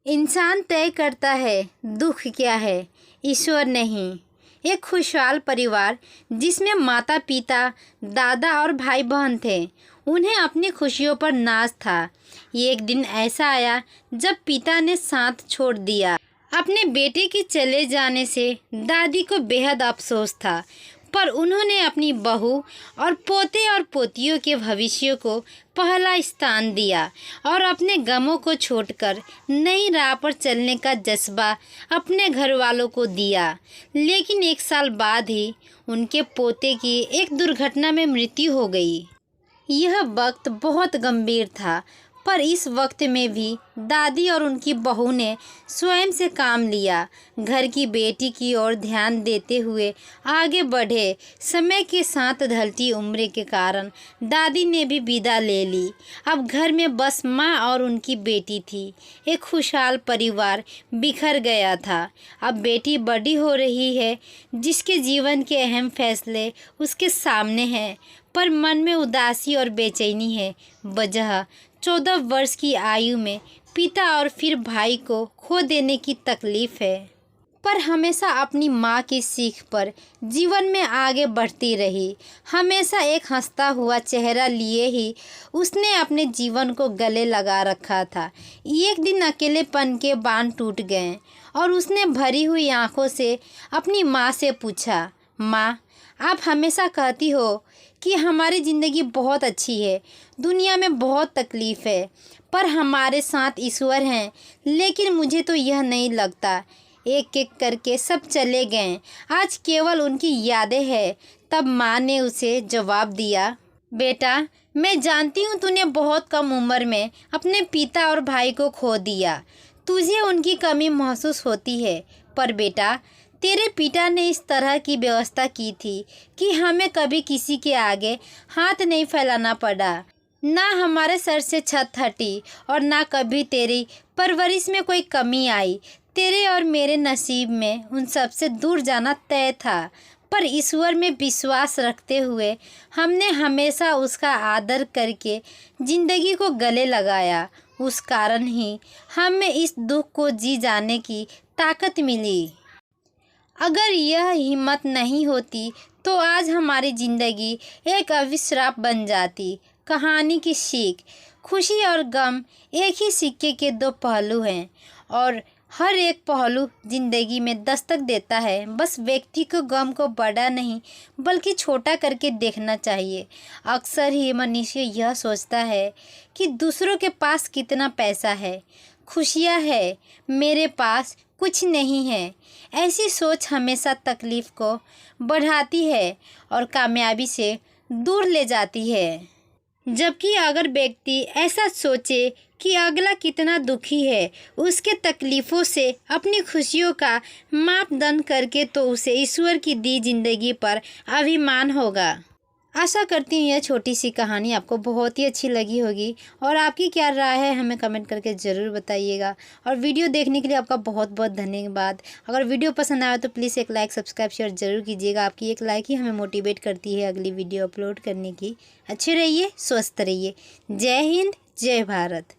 इंसान तय करता है दुख क्या है, ईश्वर नहीं। एक खुशहाल परिवार जिसमें माता पिता, दादा और भाई बहन थे, उन्हें अपनी खुशियों पर नाज था। एक दिन ऐसा आया जब पिता ने साथ छोड़ दिया। अपने बेटे के चले जाने से दादी को बेहद अफसोस था, पर उन्होंने अपनी बहू और पोते और पोतियों के भविष्य को पहला स्थान दिया और अपने गमों को छोड़कर नई राह पर चलने का जज्बा अपने घर वालों को दिया। लेकिन 1 साल बाद ही उनके पोते की एक दुर्घटना में मृत्यु हो गई। यह वक्त बहुत गंभीर था, पर इस वक्त में भी दादी और उनकी बहू ने स्वयं से काम लिया, घर की बेटी की ओर ध्यान देते हुए आगे बढ़े। समय के साथ ढलती उम्र के कारण दादी ने भी विदा ले ली। अब घर में बस माँ और उनकी बेटी थी। एक खुशहाल परिवार बिखर गया था। अब बेटी बड़ी हो रही है, जिसके जीवन के अहम फैसले उसके सामने हैं, पर मन में उदासी और बेचैनी है। वजह 14 वर्ष की आयु में पिता और फिर भाई को खो देने की तकलीफ है। पर हमेशा अपनी माँ की सीख पर जीवन में आगे बढ़ती रही। हमेशा एक हंसता हुआ चेहरा लिए ही उसने अपने जीवन को गले लगा रखा था। एक दिन अकेलेपन के बांध टूट गए और उसने भरी हुई आंखों से अपनी माँ से पूछा, माँ, आप हमेशा कहती हो कि हमारी ज़िंदगी बहुत अच्छी है, दुनिया में बहुत तकलीफ़ है, पर हमारे साथ ईश्वर हैं। लेकिन मुझे तो यह नहीं लगता। एक एक करके सब चले गए, आज केवल उनकी यादें हैं। तब माँ ने उसे जवाब दिया, बेटा, मैं जानती हूँ तूने बहुत कम उम्र में अपने पिता और भाई को खो दिया। तुझे उनकी कमी महसूस होती है, पर बेटा, तेरे पिता ने इस तरह की व्यवस्था की थी कि हमें कभी किसी के आगे हाथ नहीं फैलाना पड़ा। ना हमारे सर से छत हटी और ना कभी तेरी परवरिश में कोई कमी आई। तेरे और मेरे नसीब में उन सब से दूर जाना तय था, पर ईश्वर में विश्वास रखते हुए हमने हमेशा उसका आदर करके ज़िंदगी को गले लगाया। उस कारण ही हमें इस दुख को जी जाने की ताकत मिली। अगर यह हिम्मत नहीं होती तो आज हमारी ज़िंदगी एक अभिशाप बन जाती। कहानी की सीख, खुशी और गम एक ही सिक्के के 2 पहलू हैं और हर एक पहलू ज़िंदगी में दस्तक देता है। बस व्यक्ति को गम को बड़ा नहीं बल्कि छोटा करके देखना चाहिए। अक्सर ही मनुष्य यह सोचता है कि दूसरों के पास कितना पैसा है, खुशियाँ है, मेरे पास कुछ नहीं है। ऐसी सोच हमेशा तकलीफ़ को बढ़ाती है और कामयाबी से दूर ले जाती है। जबकि अगर व्यक्ति ऐसा सोचे कि अगला कितना दुखी है, उसके तकलीफ़ों से अपनी खुशियों का मापदंड करके, तो उसे ईश्वर की दी जिंदगी पर अभिमान होगा। आशा करती हूँ यह छोटी सी कहानी आपको बहुत ही अच्छी लगी होगी और आपकी क्या राय है हमें कमेंट करके ज़रूर बताइएगा। और वीडियो देखने के लिए आपका बहुत बहुत धन्यवाद। अगर वीडियो पसंद आया तो प्लीज़ एक लाइक, सब्सक्राइब, शेयर ज़रूर कीजिएगा। आपकी एक लाइक ही हमें मोटिवेट करती है अगली वीडियो अपलोड करने की। अच्छे रहिए, स्वस्थ रहिए। जय हिंद, जय भारत।